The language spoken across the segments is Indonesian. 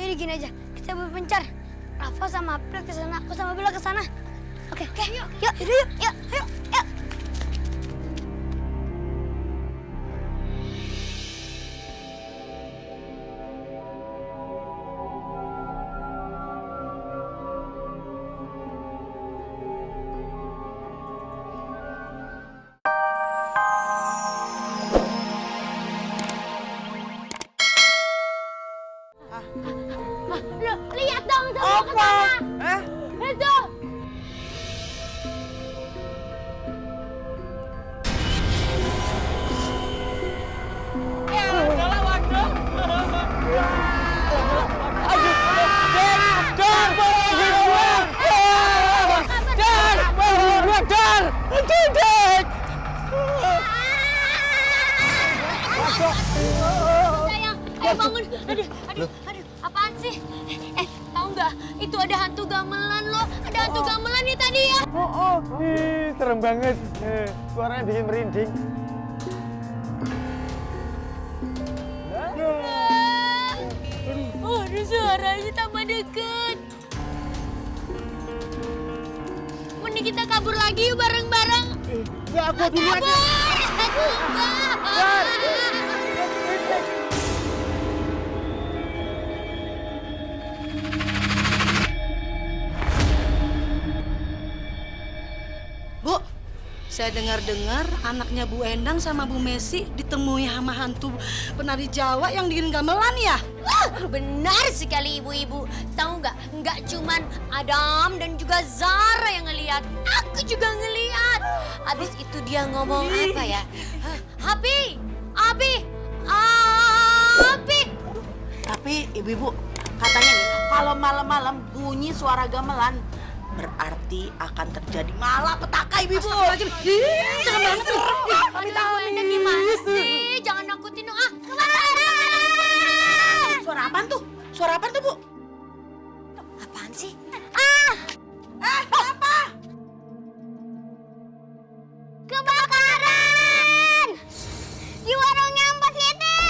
Jadi gini aja, kita berpencar. Rafa sama April ke sana, aku sama Bella ke sana. Oke, yuk. Yuk. Lihat dong, sama ke sana. Itu. Sayang, ayo bangun. Aduh, apaan sih? Tahu nggak? Itu ada hantu gamelan loh. Ada hantu gamelan nih tadi ya. Serem banget. Suaranya bikin merinding. Aduh, suaranya tambah deket. Mending kita kabur lagi yuk bareng-bareng. Nggak, aku dulu aja. Bu, saya dengar-dengar anaknya Bu Endang sama Bu Messi ditemui sama hantu penari Jawa yang bikin gamelan ya? Benar sekali ibu-ibu. Tahu nggak cuman Adam dan juga Zara yang ngelihat. Aku juga ngelihat. Habis itu dia ngomong apa ya? Abi. Tapi ibu-ibu, katanya nih, kalau malam-malam bunyi suara gamelan, berarti akan terjadi malapetaka ibu-ibu. Serem banget nih. Aduh, Enda gimana sih? Jangan nakutin dong. Kemana? Suara apaan tuh, Bu? Apaan sih? Apa? Kebakaran! Di warungnya Mbak Siti!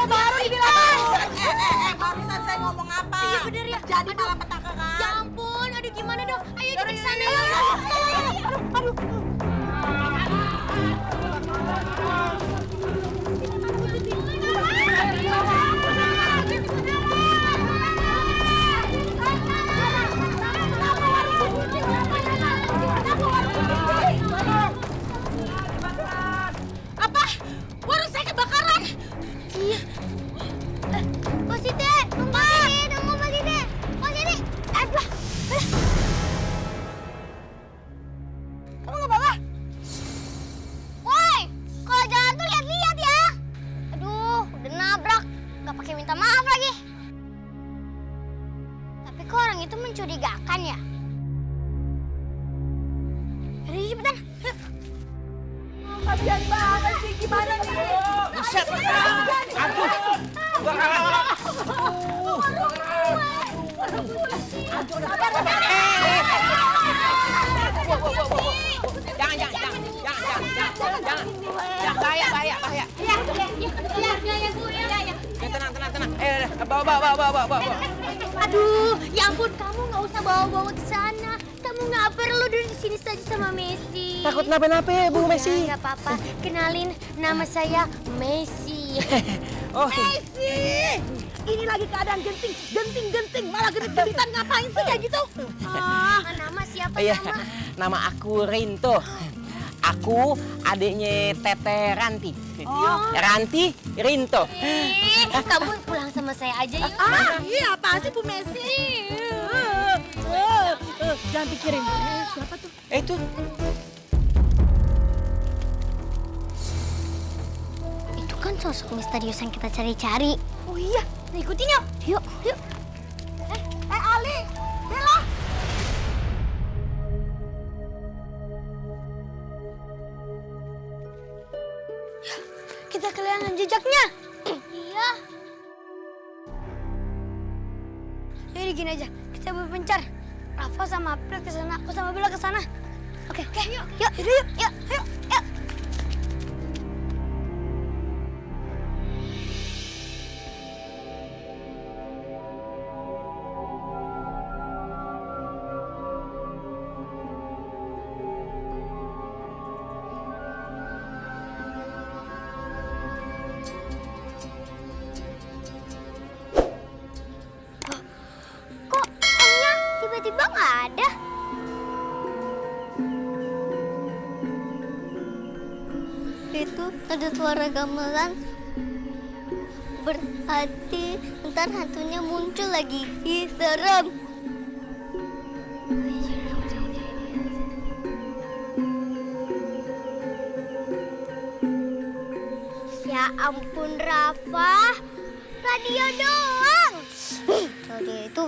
Baru dibilang! Barusan saya ngomong apa? Iya bener ya. Jadi malapetaka kan? Ya ampun, aduh gimana dong? Ayo kita ke sana yuk. Aduh. Apa? Warung saya kebakaran? Iya. Mbak Siti, tunggu Mbak Siti. Mbak Siti. Belah. Kamu nggak apa-apa? Woi, kalau jalan tuh lihat-lihat ya. Aduh, udah nabrak. Nggak pakai minta maaf lagi. Tapi kok orang itu mencurigakan ya? Jadi cepetan. Kasihan banget sih, gimana nih? Buset. Aduh. Jangan. Bahaya. Tenang. Bawa. Aduh, ya ampun, kamu nggak usah bawa-bawa ke sana. Kamu nggak perlu duduk di sini saja sama Messi. Takut kenapa-napa, Bu Messi? Nggak apa-apa. Kenalin, nama saya Messi. Oh, Messi! Ini lagi keadaan genting, malah genit-genitan ngapain sih kayak gitu? Nama siapa Iya, nama? nama aku Rinto. Aku adiknya Tete Ranti. Ranti Rinto. Kamu pulang sama saya aja yuk. Iya, apa sih Bu Messi? Jangan pikirin. Siapa tuh? Itu Itu kan sosok misterius yang kita cari-cari. Oh iya, ikutin yuk. Yuk. Ali, Bella. Kita kehilangan jejaknya. Iya. Jadi gini aja, kita berpencar. Rafa sama April ke sana, aku sama Bella ke sana. Oke, yuk. itu ada suara gamelan. Berarti ntar hantunya muncul lagi. Ih, serem. Ya ampun Rafa, radio doang. Radio itu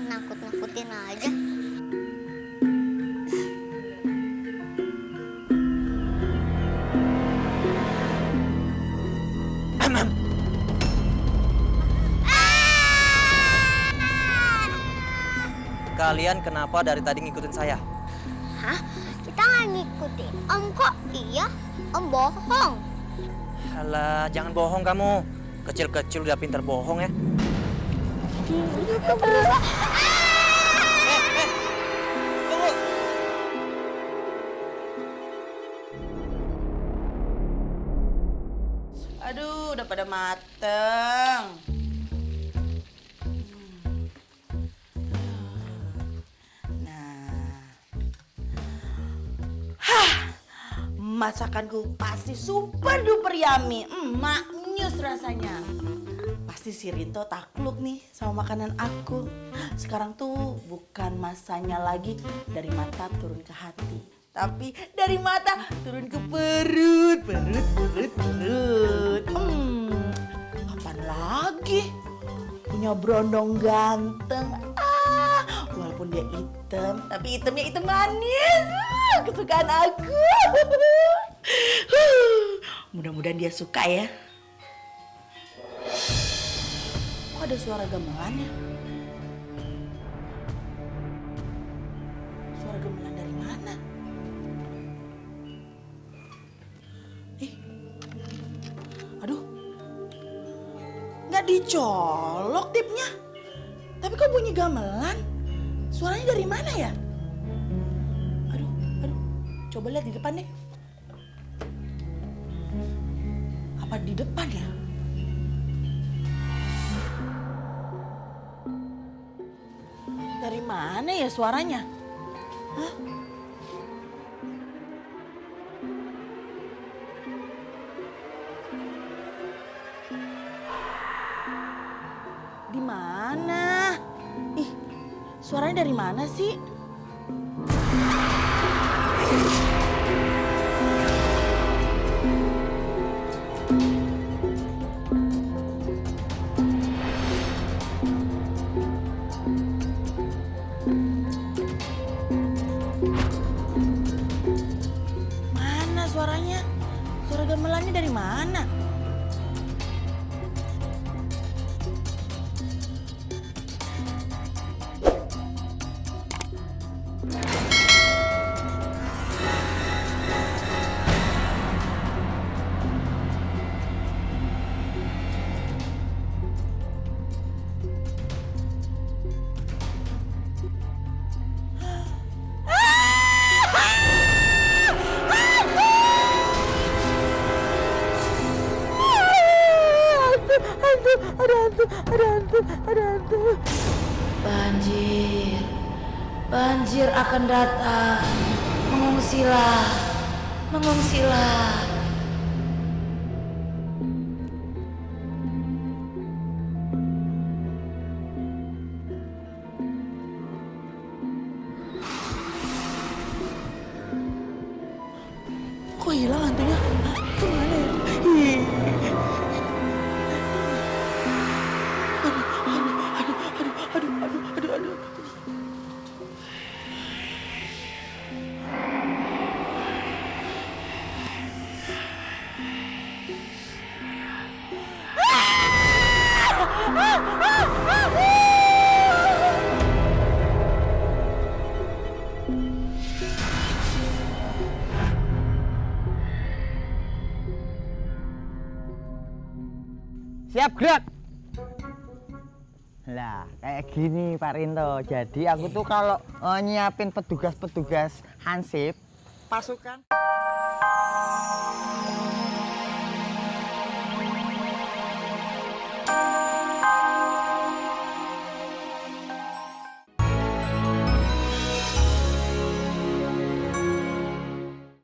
nakut-nakutin aja. Kalian kenapa dari tadi ngikutin saya? Hah? Kita nggak ngikutin Om kok. Iya, Om bohong. Alah, jangan bohong kamu. Kecil-kecil udah pintar bohong ya. Tunggu. Aduh, udah pada mateng. Nah. Hah. Masakanku pasti super duper yummy. Maknyus rasanya. Pasti si Rinto takluk nih sama makanan aku. Sekarang tuh bukan masanya lagi dari mata turun ke hati, tapi dari mata turun ke perut. Kapan lagi punya berondong ganteng? Walaupun dia hitam, tapi hitamnya hitam manis. Kesukaan aku. Mudah-mudahan dia suka ya. Kok ada suara gamelan ya? Suara gamelan dari mana? Aduh. Nggak dicolok tipnya. Tapi kok bunyi gamelan? Suaranya dari mana ya? Aduh. Coba lihat di depan deh. Apa di depan ya? Dari mana ya suaranya? Hah? Di mana? Ih, suaranya dari mana sih? Mana suaranya? Suara gamelannya dari mana? Ada hantu. Banjir akan datang. Mengungsilah. Kok hilang hantunya? Kemana ya? Aduh. Siap gerak. Lah, kayak gini Pak Rinto. Jadi aku tuh kalau nyiapin petugas-petugas hansip pasukan